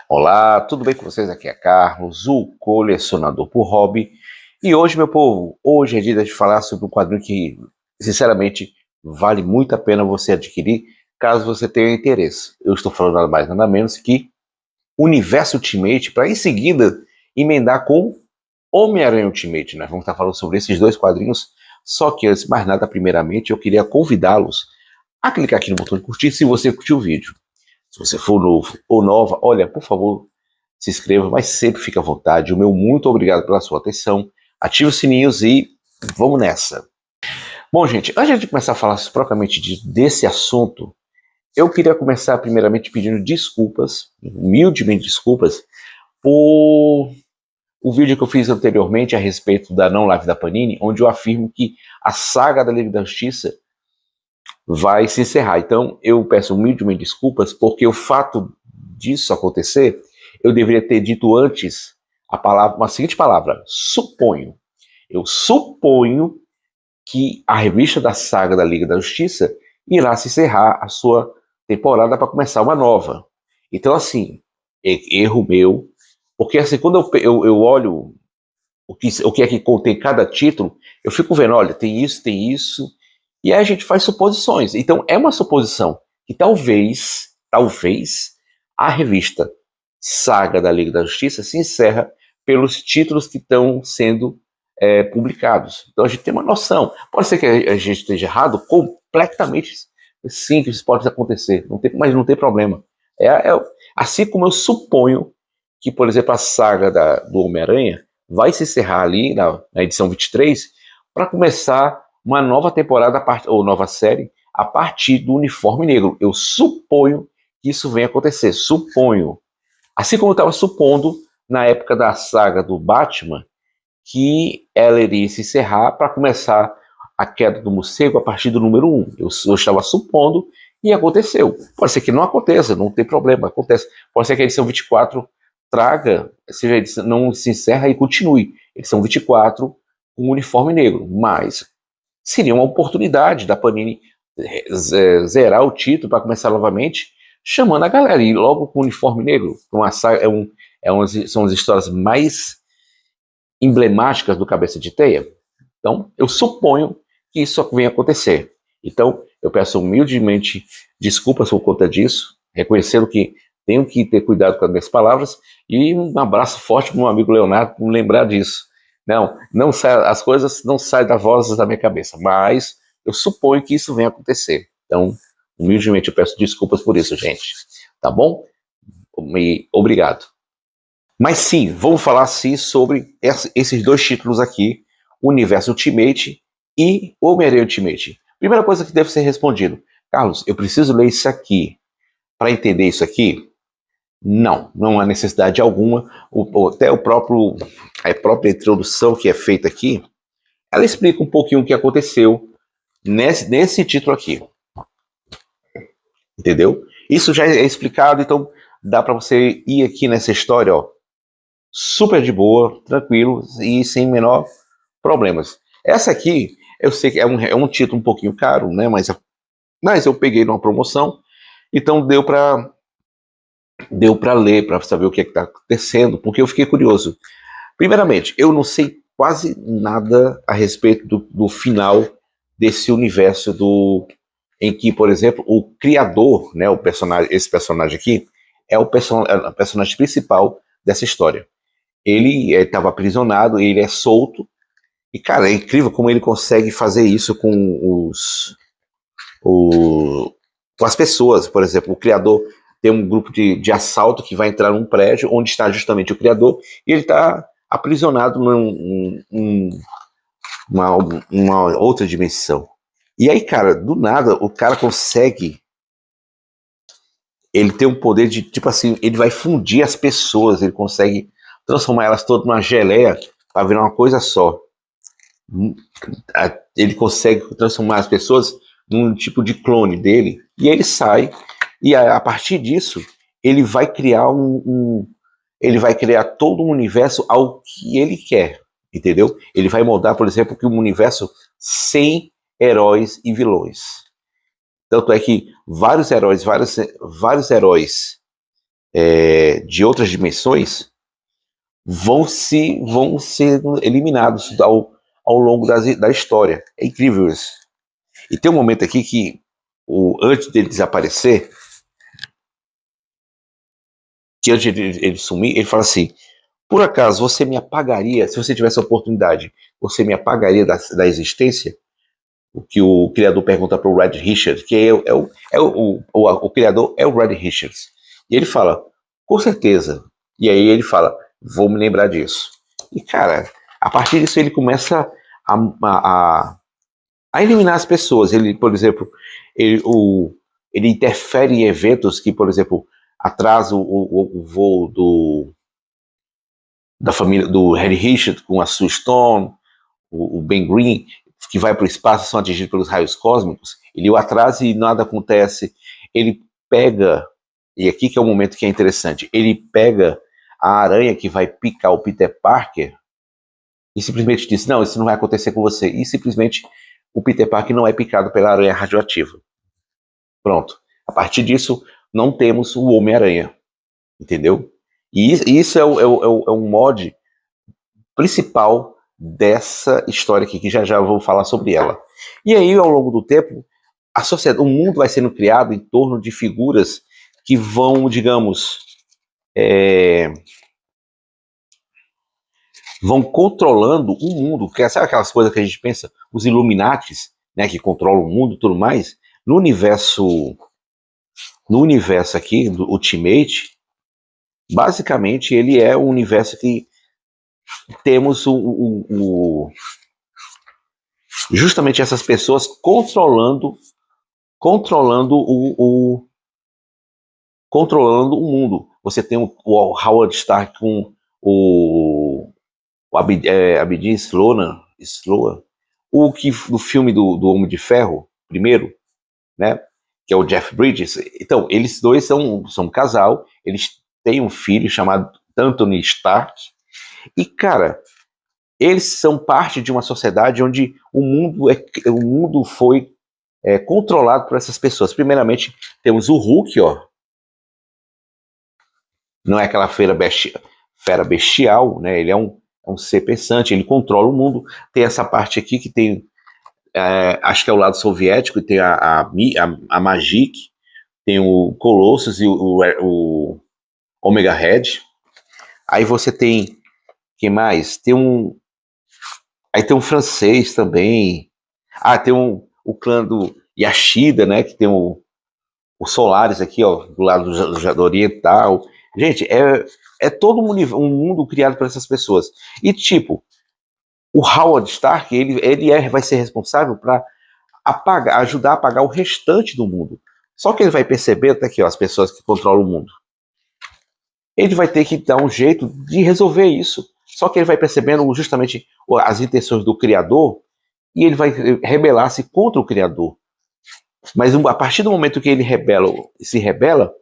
Olá, tudo bem com vocês? Aqui é Carlos, o colecionador por hobby. E hoje, meu povo, hoje é dia de falar sobre um quadrinho que, sinceramente, vale muito a pena você adquirir, caso você tenha interesse. Eu estou falando nada mais nada menos que Universo Ultimate, para em seguida emendar com Homem-Aranha Ultimate. Nós vamos estar falando sobre esses dois quadrinhos, só que antes de mais nada, primeiramente, eu queria convidá-los a clicar aqui no botão de curtir se você curtiu o vídeo. Se você for novo ou nova, olha, por favor, se inscreva, mas sempre fique à vontade. O meu muito obrigado pela sua atenção. Ative os sininhos e vamos nessa. Bom, gente, antes de começar a falar propriamente desse assunto, eu queria começar primeiramente pedindo desculpas, humildemente desculpas, por o vídeo que eu fiz anteriormente a respeito da não live da Panini, onde eu afirmo que a saga da Liga da Justiça vai se encerrar. Então, eu peço humildemente desculpas, porque o fato disso acontecer, eu deveria ter dito antes a palavra, uma seguinte palavra: suponho. Eu suponho que a revista da saga da Liga da Justiça irá se encerrar a sua temporada para começar uma nova. Então, assim, erro meu, porque assim, quando eu olho o que é que contém cada título, eu fico vendo, olha, tem isso, e aí a gente faz suposições. Então, é uma suposição que talvez, a revista Saga da Liga da Justiça se encerra pelos títulos que estão sendo publicados. Então, a gente tem uma noção. Pode ser que a gente esteja errado completamente, sim, que isso pode acontecer, mas não tem problema. Assim como eu suponho que, por exemplo, a saga do Homem-Aranha vai se encerrar ali na edição 23 para começar uma nova temporada ou nova série a partir do Uniforme Negro. Eu suponho que isso venha acontecer, suponho. Assim como eu estava supondo na época da saga do Batman que ela iria se encerrar para começar a queda do morcego a partir do número 1. Eu estava supondo e aconteceu. Pode ser que não aconteça, não tem problema, acontece. Pode ser que a edição 24 traga, seja edição, não se encerra e continue. Edição 24 com um uniforme negro, mas seria uma oportunidade da Panini zerar o título para começar novamente, chamando a galera, e logo com o uniforme negro. São as histórias mais emblemáticas do Cabeça de Teia. Então, eu suponho que isso venha acontecer. Então, eu peço humildemente desculpas por conta disso, reconhecendo que tenho que ter cuidado com as minhas palavras, e um abraço forte para o meu amigo Leonardo por me lembrar disso. Não as coisas não saem da voz da minha cabeça, mas eu suponho que isso venha acontecer. Então, humildemente eu peço desculpas por isso, gente. Tá bom? Obrigado. Mas sim, vamos falar sim sobre esses dois títulos aqui, Universo Ultimate e Homem-Aranha Ultimate. Primeira coisa que deve ser respondido: Carlos, eu preciso ler isso aqui para entender isso aqui? Não há necessidade alguma. Até a própria introdução que é feita aqui, ela explica um pouquinho o que aconteceu nesse título aqui. Entendeu? Isso já é explicado, então dá para você ir aqui nessa história, ó, super de boa, tranquilo e sem menor problemas. Essa aqui, eu sei que é um título um pouquinho caro, né? Mas eu peguei numa promoção, então deu para ler, para saber o que está acontecendo, porque eu fiquei curioso. Primeiramente, eu não sei quase nada a respeito do final desse universo em que, por exemplo, o criador, né, esse personagem aqui, é o personagem principal dessa história. Ele estava aprisionado, ele é solto, e, cara, é incrível como ele consegue fazer isso com com as pessoas. Por exemplo, o criador tem um grupo de assalto que vai entrar num prédio onde está justamente o criador, e ele está aprisionado numa outra dimensão. E aí, cara, do nada, o cara consegue. Ele tem um poder de, tipo assim, ele vai fundir as pessoas, ele consegue transformar elas todas numa geleia para virar uma coisa só. Ele consegue transformar as pessoas num tipo de clone dele, e ele sai, e a partir disso, ele vai criar ele vai criar todo um universo ao que ele quer, entendeu? Ele vai moldar, por exemplo, que um universo sem heróis e vilões. Tanto é que vários heróis de outras dimensões vão ser eliminados ao longo da história. É incrível isso. E tem um momento aqui que, antes dele desaparecer, que antes de ele sumir, ele fala assim: por acaso você me apagaria, se você tivesse a oportunidade, você me apagaria da existência? O que o criador pergunta para o Red Richards, que o criador é o Red Richards. E ele fala: com certeza. E aí ele fala: vou me lembrar disso. E cara, a partir disso ele começa a eliminar as pessoas. Ele, por exemplo, ele interfere em eventos que, por exemplo, atrasa o voo da família do Red Richards com a Sue Storm, o Ben Green, que vai para o espaço, são atingidos pelos raios cósmicos. Ele o atrasa e nada acontece. Ele pega, e aqui que é o momento que é interessante, ele pega a aranha que vai picar o Peter Parker e simplesmente diz: não, isso não vai acontecer com você. E simplesmente o Peter Parker não é picado pela aranha radioativa. Pronto. A partir disso, não temos o Homem-Aranha. Entendeu? E isso é um mod principal dessa história aqui, que já vou falar sobre ela. E aí, ao longo do tempo, a sociedade, o mundo vai sendo criado em torno de figuras que vão, digamos, vão controlando o mundo. Sabe aquelas coisas que a gente pensa? Os Illuminatis, né, que controlam o mundo e tudo mais. No universo aqui, do Ultimate, basicamente ele é um universo que temos justamente essas pessoas controlando o mundo. Você tem o Howard Stark com o Abedin Sloan, o que do filme do Homem de Ferro, primeiro, né? Que é o Jeff Bridges. Então, eles dois são um casal, eles têm um filho chamado Anthony Stark, e, cara, eles são parte de uma sociedade onde o mundo foi controlado por essas pessoas. Primeiramente, temos o Hulk, ó. Não é aquela fera bestial, né? Ele é um ser pensante, ele controla o mundo. Tem essa parte aqui que tem, acho que é o lado soviético, tem a Magic, tem o Colossus e o Omega Red. Aí você tem, quem mais? Aí tem um francês também. Tem o clã do Yashida, né? Que tem o Solaris aqui, ó, do lado do oriental. Gente, é todo um mundo criado por essas pessoas. E, tipo, o Howard Stark, ele vai ser responsável para ajudar a apagar o restante do mundo. Só que ele vai perceber, até aqui, ó, as pessoas que controlam o mundo. Ele vai ter que dar um jeito de resolver isso. Só que ele vai percebendo justamente as intenções do Criador e ele vai rebelar-se contra o Criador. Mas a partir do momento que ele se rebela,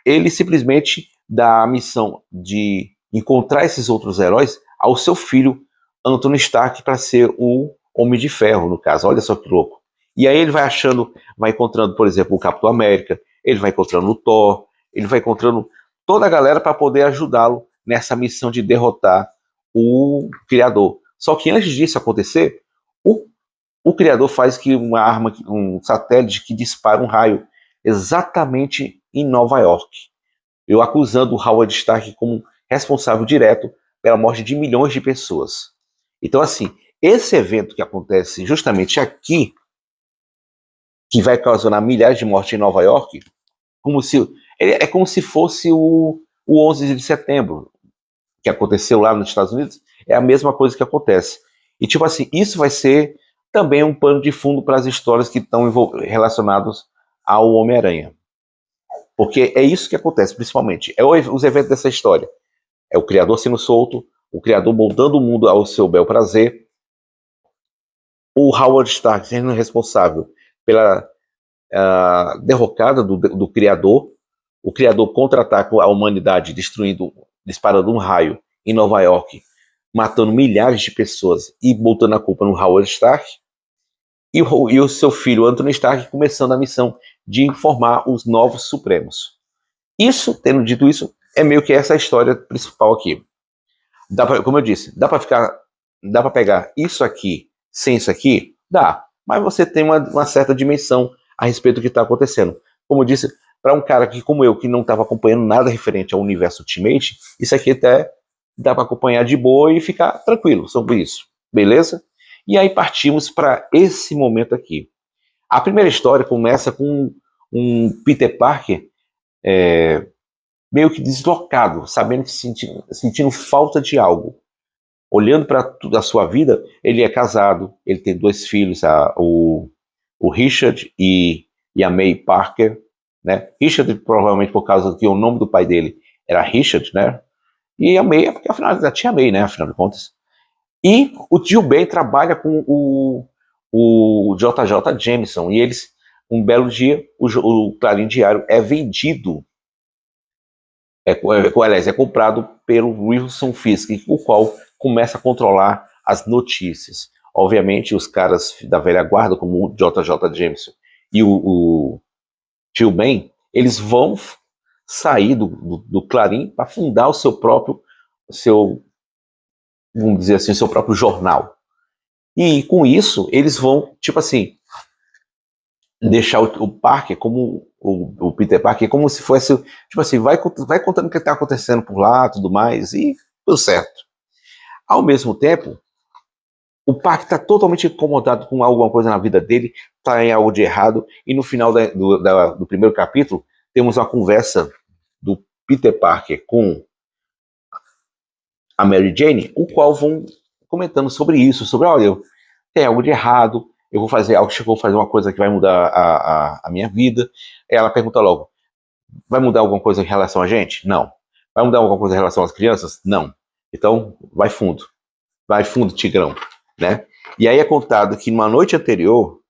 ele simplesmente dá a missão de encontrar esses outros heróis ao seu filho Anthony Stark para ser o Homem de Ferro, no caso. Olha só que louco. E aí ele vai encontrando, por exemplo, o Capitão América, ele vai encontrando o Thor, ele vai encontrando toda a galera para poder ajudá-lo nessa missão de derrotar o Criador. Só que antes disso acontecer, o Criador faz que um satélite que dispara um raio exatamente em Nova York, eu acusando o Howard Stark como responsável direto pela morte de milhões de pessoas. Então, assim, esse evento que acontece justamente aqui, que vai causar milhares de mortes em Nova York, é como se fosse o 11 de setembro, que aconteceu lá nos Estados Unidos, é a mesma coisa que acontece. E, tipo assim, isso vai ser também um pano de fundo para as histórias que estão relacionadas ao Homem-Aranha. Porque é isso que acontece, principalmente. Os eventos dessa história. É o Criador sendo solto, o Criador moldando o mundo ao seu bel prazer, o Howard Stark sendo responsável pela derrocada do Criador, o Criador contra-ataca a humanidade, disparando um raio em Nova York, matando milhares de pessoas e botando a culpa no Howard Stark, e o seu filho Anthony Stark começando a missão de informar os novos Supremos. Isso, tendo dito isso, é meio que essa a história principal aqui. Como eu disse, dá para pegar isso aqui sem isso aqui? Dá, mas você tem uma certa dimensão a respeito do que está acontecendo. Como eu disse, para um cara que, como eu, que não estava acompanhando nada referente ao universo Ultimate, isso aqui até dá para acompanhar de boa e ficar tranquilo sobre isso, beleza? E aí partimos para esse momento aqui. A primeira história começa com um Peter Parker meio que deslocado, sabendo que sentindo falta de algo. Olhando para a sua vida, ele é casado, ele tem 2 filhos, o Richard e a May Parker, né? Richard provavelmente por causa que o nome do pai dele era Richard, né? E a May é porque afinal da tia May, né? Afinal de contas. E o tio Ben trabalha com o JJ Jameson e eles, um belo dia, o Clarim Diário é vendido, aliás, é comprado pelo Wilson Fisk, o qual começa a controlar as notícias. Obviamente, os caras da velha guarda, como o JJ Jameson e o Tio Ben, eles vão sair do Clarim para fundar o vamos dizer assim, o seu próprio jornal. E com isso, eles vão, tipo assim, deixar o Parker como o Peter Parker como se fosse, tipo assim, vai contando o que está acontecendo por lá, tudo mais, e tudo certo. Ao mesmo tempo, o Parker está totalmente incomodado com alguma coisa na vida dele, está em algo de errado, e no final do primeiro capítulo, temos uma conversa do Peter Parker com a Mary Jane, o qual vão comentando sobre isso, sobre, olha, tem algo de errado, eu vou fazer uma coisa que vai mudar a minha vida. Ela pergunta logo, vai mudar alguma coisa em relação a gente? Não. Vai mudar alguma coisa em relação às crianças? Não. Então, vai fundo, Tigrão, né? E aí é contado que numa noite anterior,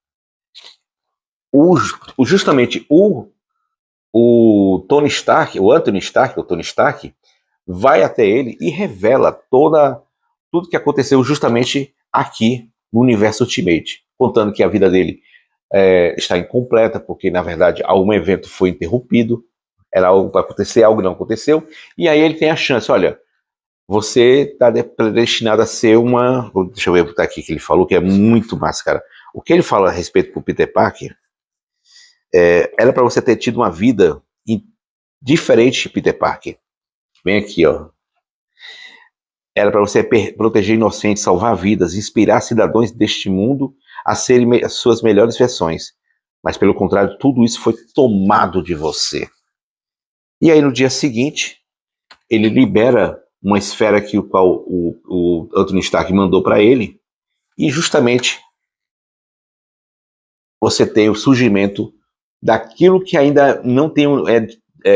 justamente o Tony Stark, o Anthony Stark, o Tony Stark, vai até ele e revela tudo que aconteceu justamente aqui no universo Ultimate, contando que a vida dele está incompleta, porque na verdade algum evento foi interrompido, era algo para acontecer, algo não aconteceu, e aí ele tem a chance, olha, você está predestinado a ser uma... Deixa eu ver botar aqui que ele falou, que é muito massa, cara. O que ele fala a respeito do Peter Parker era para você ter tido uma vida diferente de Peter Parker. Vem aqui, ó. Era para você proteger inocentes, salvar vidas, inspirar cidadãos deste mundo a serem as suas melhores versões. Mas, pelo contrário, tudo isso foi tomado de você. E aí, no dia seguinte, ele libera uma esfera que o Anthony Stark mandou para ele, e justamente você tem o surgimento daquilo que ainda não tem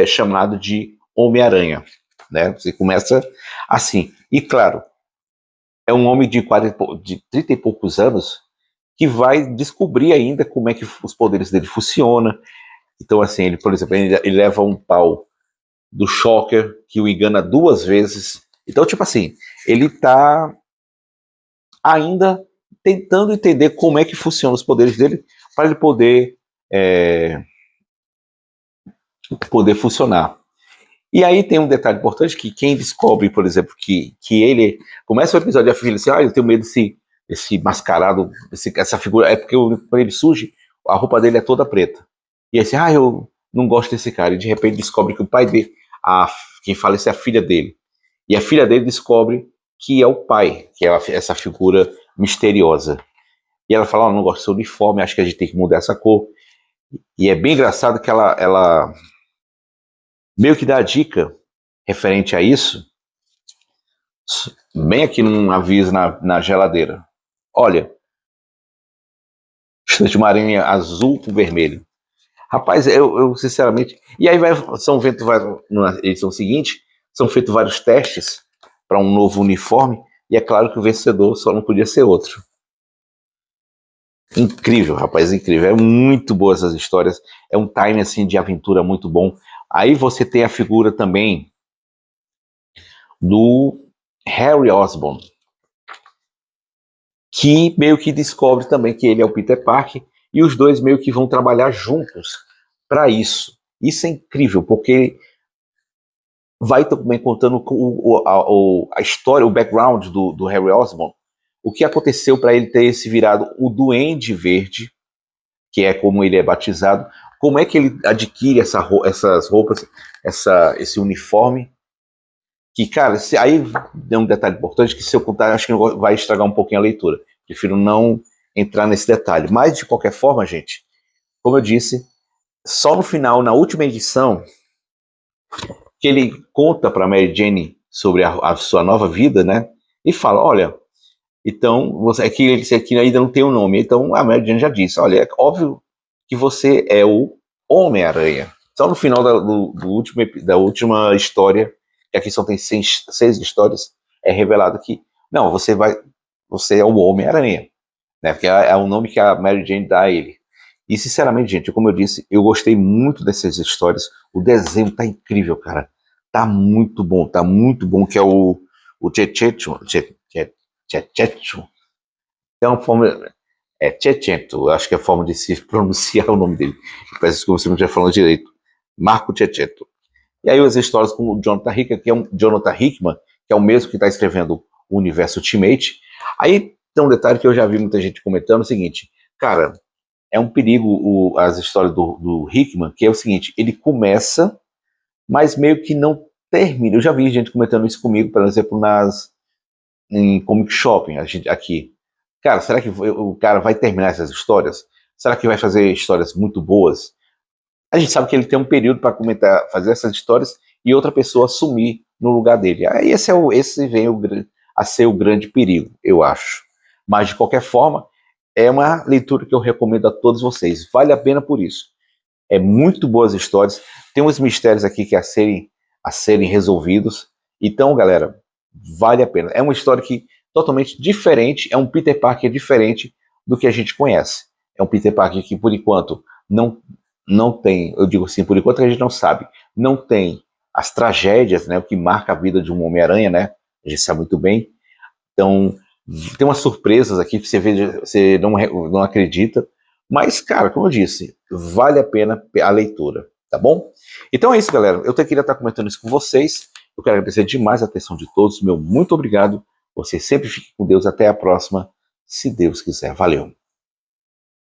chamado de Homem-Aranha. Né? Você começa assim. E claro, é um homem de 30 e poucos anos que vai descobrir ainda como é que os poderes dele funcionam. Então, assim, ele, por exemplo, ele leva um pau do Shocker, que o engana 2 vezes. Então, tipo assim, ele tá ainda tentando entender como é que funcionam os poderes dele para ele poder funcionar. E aí tem um detalhe importante que quem descobre, por exemplo, que ele começa o episódio e a filha assim, eu tenho medo desse mascarado, essa figura, é porque quando ele surge, a roupa dele é toda preta. E aí assim, eu não gosto desse cara. E de repente descobre que o pai dele, quem fala isso é a filha dele. E a filha dele descobre que é o pai, que é essa figura misteriosa. E ela fala, não gosto do seu uniforme, acho que a gente tem que mudar essa cor. E é bem engraçado que ela meio que dá a dica referente a isso, bem aqui num aviso na geladeira. Olha, estante marinha azul com vermelho. Rapaz, eu sinceramente... E aí na edição seguinte, são feitos vários testes para um novo uniforme, e é claro que o vencedor só não podia ser outro. Incrível, rapaz, incrível. É muito boa essas histórias. É um time assim de aventura muito bom. Aí você tem a figura também do Harry Osborn, que meio que descobre também que ele é o Peter Parker, e os dois meio que vão trabalhar juntos para isso. Isso é incrível, porque vai também contando a história, o background do Harry Osborn, o que aconteceu para ele ter se virado o Duende Verde, que é como ele é batizado, como é que ele adquire essas roupas, esse uniforme, que, cara, aí é um detalhe importante que se eu contar, acho que vai estragar um pouquinho a leitura. Prefiro não entrar nesse detalhe. Mas, de qualquer forma, gente, como eu disse, só no final, na última edição, que ele conta para Mary Jane sobre a sua nova vida, né? E fala, olha, então, você aqui ainda não tem um nome. Então, a Mary Jane já disse, olha, é óbvio que você é o Homem-Aranha. Só no final da última história, que aqui só tem seis histórias, é revelado que, não, você é o Homem-Aranha, né? Porque é o nome que a Mary Jane dá a ele. E, sinceramente, gente, como eu disse, eu gostei muito dessas histórias. O desenho tá incrível, cara. Tá muito bom, que é o Chechecho. É uma forma. É Checheto, acho que é a forma de se pronunciar o nome dele. Parece como se não estivesse falando direito. Marco Checheto. E aí as histórias com o Jonathan Hickman, Jonathan Hickman, que é o mesmo que está escrevendo o Universo Ultimate. Aí tem um detalhe que eu já vi muita gente comentando, é o seguinte, cara, é um perigo as histórias do Hickman, que é o seguinte, ele começa, mas meio que não termina. Eu já vi gente comentando isso comigo, por exemplo, em Comic Shopping, aqui. Cara, será que o cara vai terminar essas histórias? Será que vai fazer histórias muito boas? A gente sabe que ele tem um período para comentar, fazer essas histórias e outra pessoa assumir no lugar dele. Aí esse vem a ser o grande perigo, eu acho. Mas, de qualquer forma, é uma leitura que eu recomendo a todos vocês. Vale a pena por isso. É muito boas histórias. Tem uns mistérios aqui que a serem resolvidos. Então, galera, vale a pena. É uma história que totalmente diferente, é um Peter Parker diferente do que a gente conhece. É um Peter Parker que, por enquanto, não tem, eu digo assim, por enquanto a gente não sabe, não tem as tragédias, né, o que marca a vida de um Homem-Aranha, né, a gente sabe muito bem. Então, tem umas surpresas aqui que você vê, você não acredita, mas, cara, como eu disse, vale a pena a leitura, tá bom? Então é isso, galera. Eu queria estar comentando isso com vocês. Eu quero agradecer demais a atenção de todos. Meu muito obrigado. Vocês sempre fiquem com Deus. Até a próxima, se Deus quiser. Valeu.